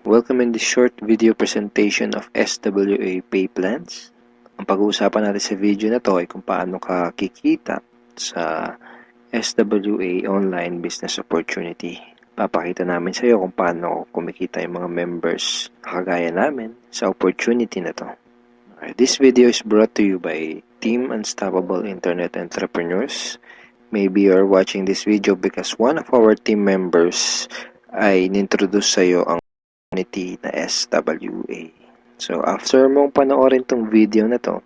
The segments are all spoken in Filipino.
Welcome in this short video presentation of SWA pay plans. Ang pag-uusapan natin sa video na to ay kung paano ka kikita sa SWA online business opportunity. Papakita namin sa iyo kung paano kumikita yung mga members na kagaya namin sa opportunity na to. This video is brought to you by Team Unstoppable Internet Entrepreneurs. Maybe you're watching this video because one of our team members ay nintroduce sa iyo ang community na SWA. So, after mong panoorin tong video na to,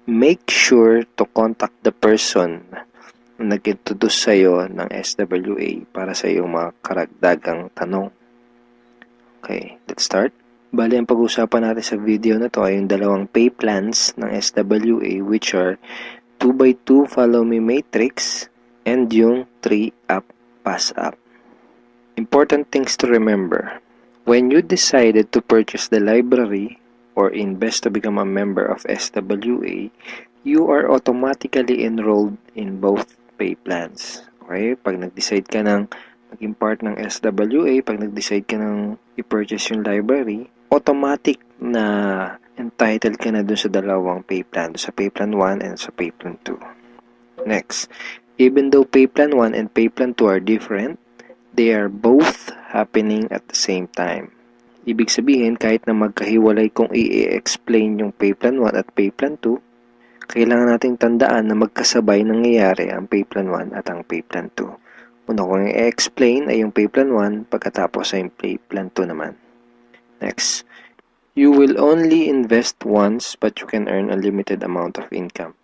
make sure to contact the person na nag-introduce sa'yo ng SWA para sa iyong mga karagdagang tanong. Okay, let's start. Bali, ang pag-usapan natin sa video na to ay yung dalawang pay plans ng SWA, which are 2x2 Follow Me Matrix and yung 3-Up Pass Up. Important things to remember. When you decided to purchase the library or invest to become a member of SWA, you are automatically enrolled in both pay plans. Okay? Pag nag-decide ka ng maging part ng SWA, pag nag-decide ka ng i-purchase yung library, automatic na entitled ka na dun sa dalawang pay plan, sa pay plan 1 and sa pay plan 2. Next, even though pay plan 1 and pay plan 2 are different, they are both happening at the same time. Ibig sabihin, kahit na magkahiwalay kung i-explain yung pay plan 1 at pay plan 2, kailangan nating tandaan na magkasabay nangyayari ang pay plan 1 at ang pay plan 2. Una kong i-explain ay yung pay plan 1, pagkatapos ay yung pay plan 2 naman. Next, you will only invest once but you can earn a limited amount of income.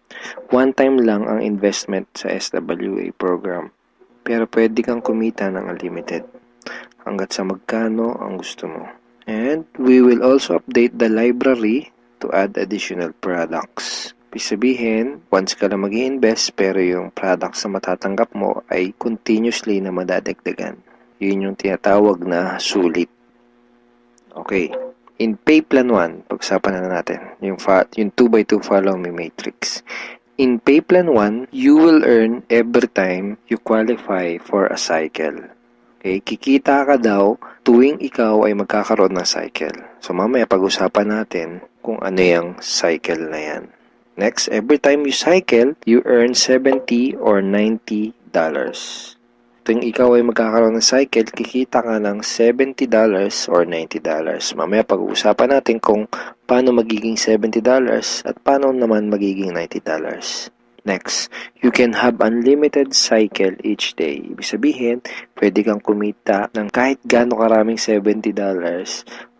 One time lang ang investment sa SWA program. Pero pwede kang kumita ng unlimited hanggat sa magkano ang gusto mo. And we will also update the library to add additional products. Ibig sabihin, once ka lang mag-i-invest pero yung products na matatanggap mo ay continuously na madadagdagan. Yun yung tinatawag na sulit. Okay. In pay plan 1, pag-usapan na natin yung 2x2 Follow Me Matrix. In pay plan 1, you will earn every time you qualify for a cycle. Okay, kikita ka daw tuwing ikaw ay magkakaroon ng cycle. So mamaya pag-usapan natin kung ano yung cycle na yan. Next, every time you cycle, you earn $70 or $90. Tuwing ikaw ay magkakaroon ng cycle, kikita ka ng $70 or $90. Mamaya pag-uusapan natin kung paano magiging $70 at paano naman magiging $90. Next, you can have unlimited cycle each day. Ibig sabihin, pwede kang kumita ng kahit gaano karaming $70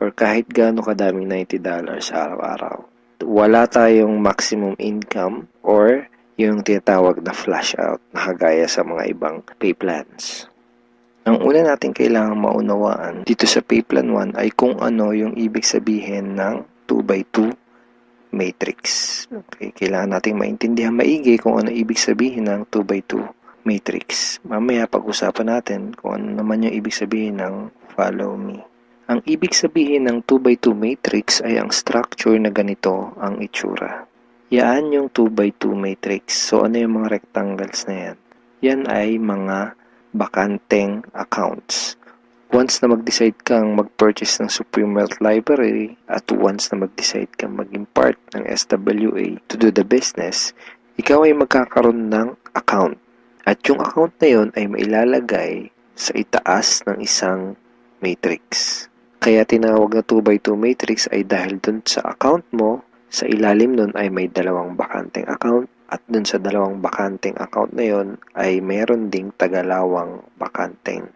or kahit gaano kadaming $90 araw-araw. Wala tayong maximum income or yung tinatawag na flash out na kagaya sa mga ibang pay plans. Ang una natin kailangang maunawaan dito sa pay plan 1 ay kung ano yung ibig sabihin ng 2x2 matrix. Okay, kailangan nating maintindihan maigi kung ano ibig sabihin ng 2x2 matrix. Mamaya pag-usapan natin kung ano naman yung ibig sabihin ng follow me. Ang ibig sabihin ng 2x2 matrix ay ang structure na ganito ang itsura. Yan yung 2x2 matrix. So, ano yung mga rectangles na yan? Yan ay mga bakanteng accounts. Once na mag-decide kang mag-purchase ng Supreme Wealth Library at once na mag-decide kang maging part ng SWA to do the business, ikaw ay magkakaroon ng account. At yung account na yun ay mailalagay sa itaas ng isang matrix. Kaya tinawag na 2x2 matrix ay dahil dun sa account mo, sa ilalim nun ay may dalawang bakanteng account at dun sa dalawang bakanteng account na yun ay meron ding tagalawang bakanteng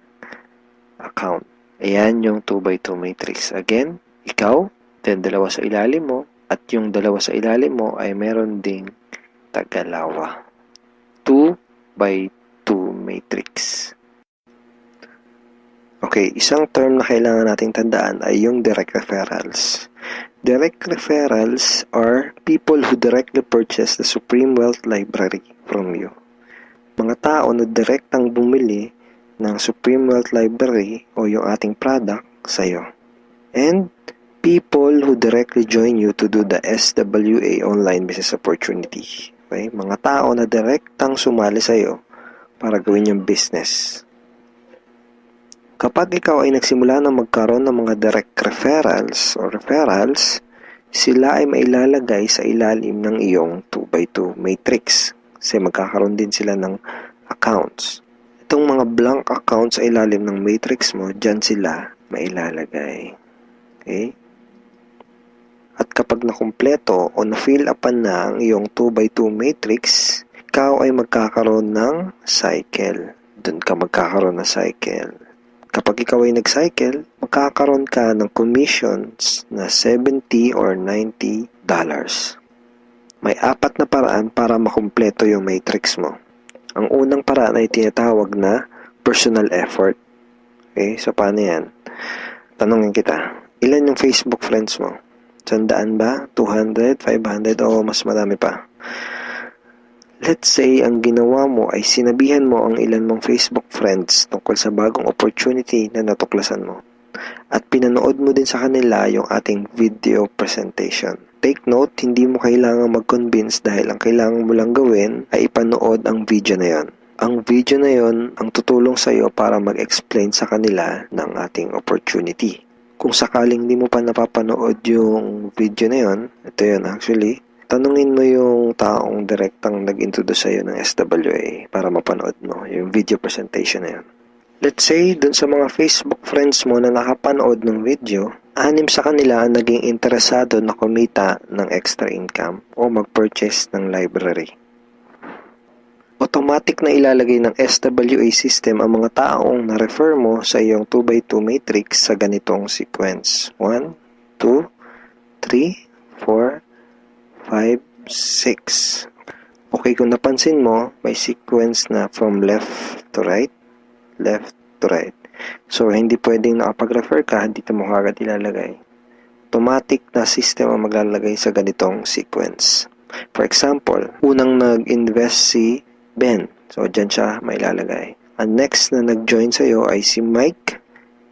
account. Ayan yung 2x2 matrix. Again, ikaw, then dalawa sa ilalim mo at yung dalawa sa ilalim mo ay meron ding tagalawa. 2x2 matrix. Okay, isang term na kailangan nating tandaan ay yung direct referrals. Direct referrals are people who directly purchase the Supreme Wealth Library from you. Mga tao na direktang bumili ng Supreme Wealth Library o yung ating product sa'yo. And people who directly join you to do the SWA online business opportunity. Okay? Mga tao na direktang sumali sa'yo para gawin yung business. Kapag ikaw ay nagsimula na magkaroon ng mga direct referrals, sila ay mailalagay sa ilalim ng iyong 2x2 matrix. Kasi magkakaroon din sila ng accounts. Itong mga blank accounts sa ilalim ng matrix mo, dyan sila mailalagay. Okay? At kapag nakumpleto o na-fill upan na ang iyong 2x2 matrix, ikaw ay magkakaroon ng cycle. Doon ka magkakaroon ng cycle. Kapag ikaw ay nag-cycle, magkakaroon ka ng commissions na $70 or $90. May 4 na paraan para makumpleto yung matrix mo. Ang unang paraan ay tinatawag na personal effort. Okay, so paano yan? Tanungin kita, ilan yung Facebook friends mo? 100 ba? 200? 500? O mas marami pa? Let's say, ang ginawa mo ay sinabihan mo ang ilan mong Facebook friends tungkol sa bagong opportunity na natuklasan mo. At pinanood mo din sa kanila yung ating video presentation. Take note, hindi mo kailangang mag-convince dahil ang kailangan mo lang gawin ay ipanood ang video na yon. Ang video na yon ang tutulong sa iyo para mag-explain sa kanila ng ating opportunity. Kung sakaling hindi mo pa napapanood yung video na yon, ito yun actually, tanungin mo yung taong direktang nag-introduce sa'yo ng SWA para mapanood mo yung video presentation na yun. Let's say, dun sa mga Facebook friends mo na nakapanood ng video, 6 sa kanila ang naging interesado na kumita ng extra income o mag-purchase ng library. Automatic na ilalagay ng SWA system ang mga taong na-refer mo sa iyong 2x2 matrix sa ganitong sequence. 1, 2, 3, 4, 5, 6. Okay, kung napansin mo, may sequence na from left to right. So, hindi pwedeng nakapag-refer ka, dito mo kagad ilalagay. Automatic na system ang maglalagay sa ganitong sequence. For example, unang nag-invest si Ben. So, dyan siya mailalagay. Ang next na nag-join sa'yo ay si Mike.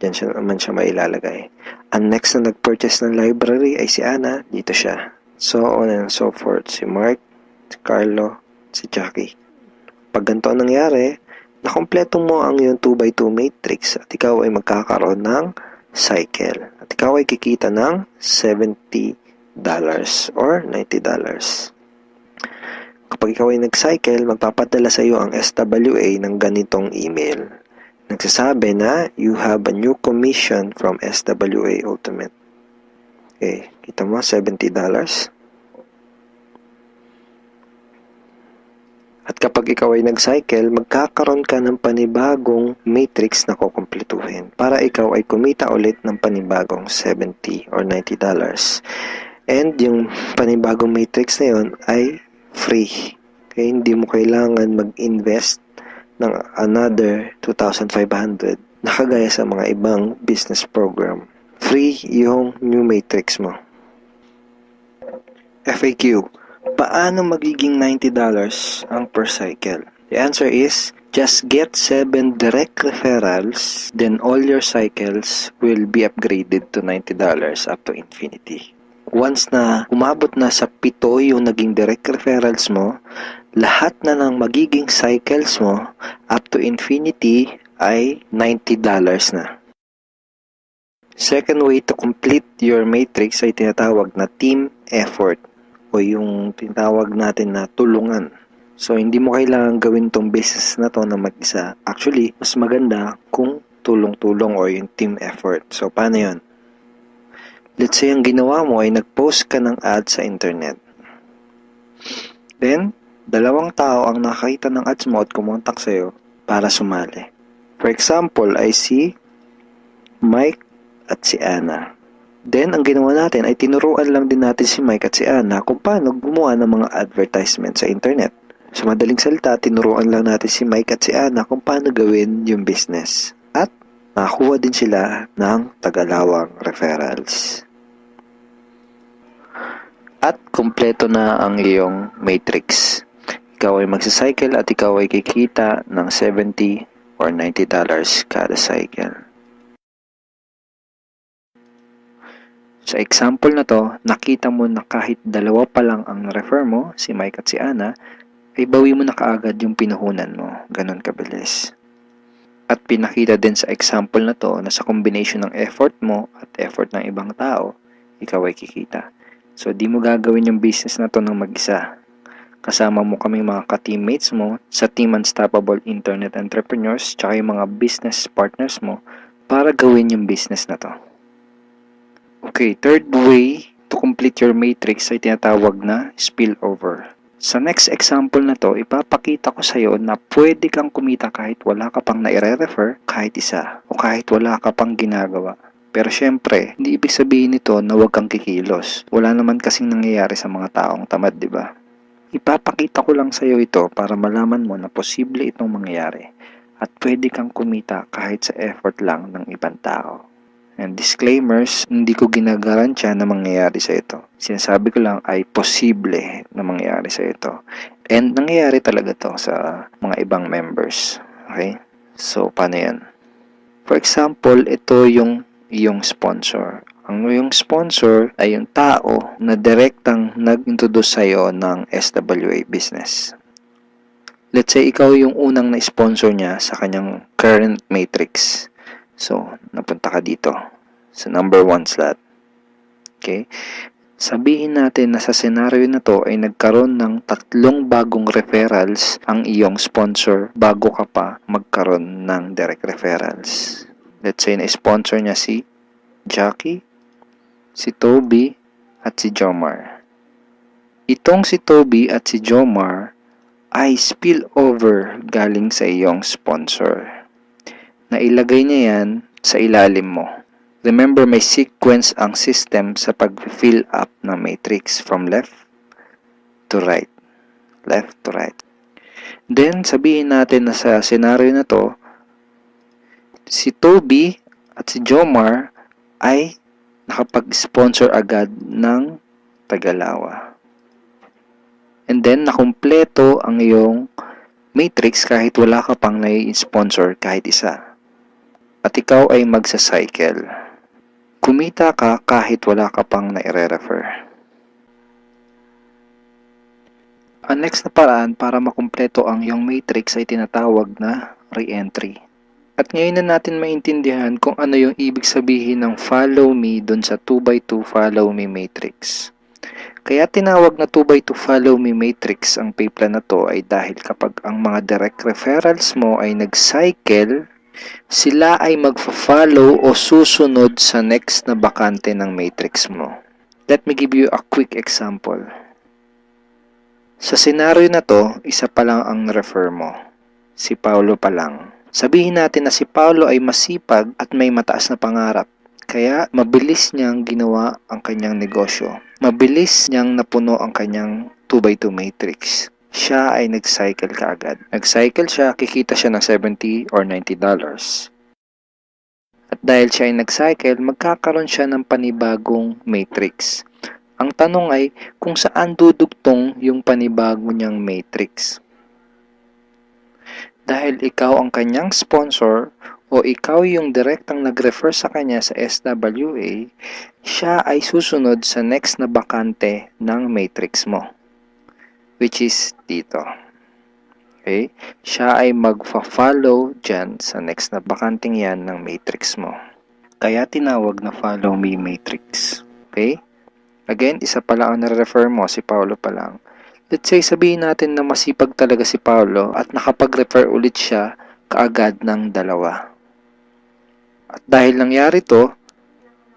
Dyan siya naman siya mailalagay. Ang next na nag-purchase ng library ay si Ana. Dito siya. So on and so forth. Si Mark, si Carlo, si Jackie. Pag ganito ang nangyari, nakompleto mo ang iyong 2x2 matrix at ikaw ay magkakaroon ng cycle. At ikaw ay kikita ng $70 or $90. Kapag ikaw ay nag-cycle, magpapadala sa iyo ang SWA ng ganitong email. Nagsasabi na, you have a new commission from SWA Ultimate. Okay, kita mo, $70. At kapag ikaw ay nag-cycle, magkakaroon ka ng panibagong matrix na kukumpletuhin para ikaw ay kumita ulit ng panibagong $70 or $90. And yung panibagong matrix na yon ay free. Okay, hindi mo kailangan mag-invest ng another 2,500 na kagaya sa mga ibang business program. Free yung new matrix mo. FAQ. Paano magiging $90 ang per cycle? The answer is, just get 7 direct referrals, then all your cycles will be upgraded to $90 up to infinity. Once na umabot na sa 7 yung naging direct referrals mo, lahat na ng magiging cycles mo up to infinity ay $90 na. Second way to complete your matrix ay tinatawag na team effort o yung tinatawag natin na tulungan. So, hindi mo kailangan gawin tong business na to na mag-isa. Actually, mas maganda kung tulong-tulong o yung team effort. So, paano yun? Let's say, ang ginawa mo ay nag-post ka ng ad sa internet. Then, 2 tao ang nakakita ng ads mo at kumontak sa'yo para sumali. For example, ay si Mike at si Ana. Then, ang ginawa natin ay tinuruan lang din natin si Mike at si Ana kung paano gumawa ng mga advertisement sa internet. Sa madaling salita, tinuruan lang natin si Mike at si Ana kung paano gawin yung business. At nakakuha din sila ng tagalawang referrals. At kumpleto na ang iyong matrix. Ikaw ay magsacycle at ikaw ay kikita ng $70 or $90 kada cycle. Sa example na to, nakita mo na kahit 2 pa lang ang refer mo, si Mike at si Ana, ay bawi mo na kaagad yung pinuhunan mo. Ganon kabilis. At pinakita din sa example na to na sa combination ng effort mo at effort ng ibang tao, ikaw ay kikita. So, di mo gagawin yung business na to ng mag-isa. Kasama mo kaming mga ka-teammates mo sa Team Unstoppable Internet Entrepreneurs tsaka yung mga business partners mo para gawin yung business na to. Okay, third way to complete your matrix ay tinatawag na spillover. Sa next example na to, ipapakita ko sa iyo na pwede kang kumita kahit wala ka pang naire-refer, kahit isa, o kahit wala ka pang ginagawa. Pero syempre, hindi ibig sabihin nito na huwag kang kikilos. Wala naman kasing nangyayari sa mga taong tamad, di ba? Ipapakita ko lang sa iyo ito para malaman mo na posible itong mangyayari at pwede kang kumita kahit sa effort lang ng ibang tao. And disclaimers, hindi ko ginagarantiya na mangyayari sa ito. Sinasabi ko lang ay posible na mangyayari sa ito. And nangyayari talaga to sa mga ibang members. Okay? So, paano yan? For example, ito yung iyong sponsor. Ang iyong sponsor ay yung tao na direktang nag-introduce sa'yo ng SWA business. Let's say, ikaw yung unang na-sponsor niya sa kanyang current matrix. So, napunta ka dito sa number 1 slot. Okay? Sabihin natin na sa senaryo na to ay nagkaroon ng 3 bagong referrals ang iyong sponsor bago ka pa magkaroon ng direct referrals. Let's say na-sponsor niya si Jackie, si Toby, at si Jomar. Itong si Toby at si Jomar ay spillover galing sa iyong sponsor. Nailagay niya yan sa ilalim mo. Remember, may sequence ang system sa pag-fill up ng matrix from left to right. Left to right. Then, sabihin natin na sa scenario na to, si Toby at si Jomar ay nakapag-sponsor agad ng Tagalawa. And then, nakumpleto ang iyong matrix kahit wala ka pang nai-sponsor kahit isa. At ikaw ay magsa-cycle. Kumita ka kahit wala ka pang nai-refer. Ang next na paraan para makumpleto ang iyong matrix ay tinatawag na re-entry. At ngayon na natin maintindihan kung ano yung ibig sabihin ng follow me dun sa 2x2 follow me matrix. Kaya tinawag na 2x2 follow me matrix ang payplan na to ay dahil kapag ang mga direct referrals mo ay nag-cycle, sila ay magfa-follow o susunod sa next na bakante ng matrix mo. Let me give you a quick example. Sa senaryo na to, isa pa lang ang refer mo. Si Paulo pa lang. Sabihin natin na si Paulo ay masipag at may mataas na pangarap. Kaya mabilis niyang ginawa ang kanyang negosyo. Mabilis niyang napuno ang kanyang 2x2 matrix. Siya ay nag-cycle kaagad. Nag-cycle siya, kikita siya ng $70 or $90. At dahil siya ay nag-cycle, magkakaroon siya ng panibagong matrix. Ang tanong ay kung saan dudugtong yung panibago niyang matrix. Dahil ikaw ang kanyang sponsor o ikaw yung direktang nag-refer sa kanya sa SWA, siya ay susunod sa next na bakante ng matrix mo. Which is dito. Okay? Siya ay magfa-follow dyan sa next na bakanting yan ng matrix mo. Kaya tinawag na follow me matrix. Okay? Again, isa pa lang ang nare-refer mo, si Paulo pa lang. Let's say, sabihin natin na masipag talaga si Paulo at nakapag-refer ulit siya kaagad ng 2. At dahil nangyari to,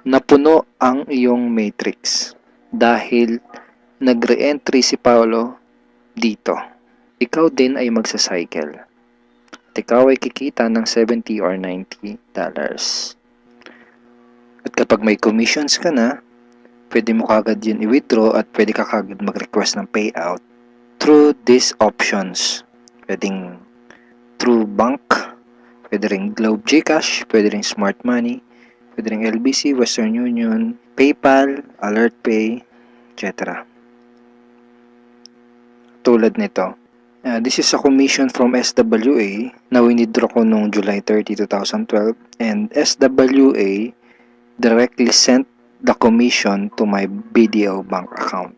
napuno ang iyong matrix. Dahil nag-re-entry si Paulo dito. Ikaw din ay magsa-cycle. At ikaw ay kikita ng $70 or $90. At kapag may commissions ka na, pwede mo kagad yun i-withdraw at pwede ka kagad mag-request ng payout through these options. Pwedeng through bank, pwede ring Globe GCash, pwede ring Smart Money, pwede ring LBC, Western Union, PayPal, AlertPay, etc. Tulad nito. This is a commission from SWA na winidraw ko noong July 30, 2012 and SWA directly sent the commission to my BDO bank account.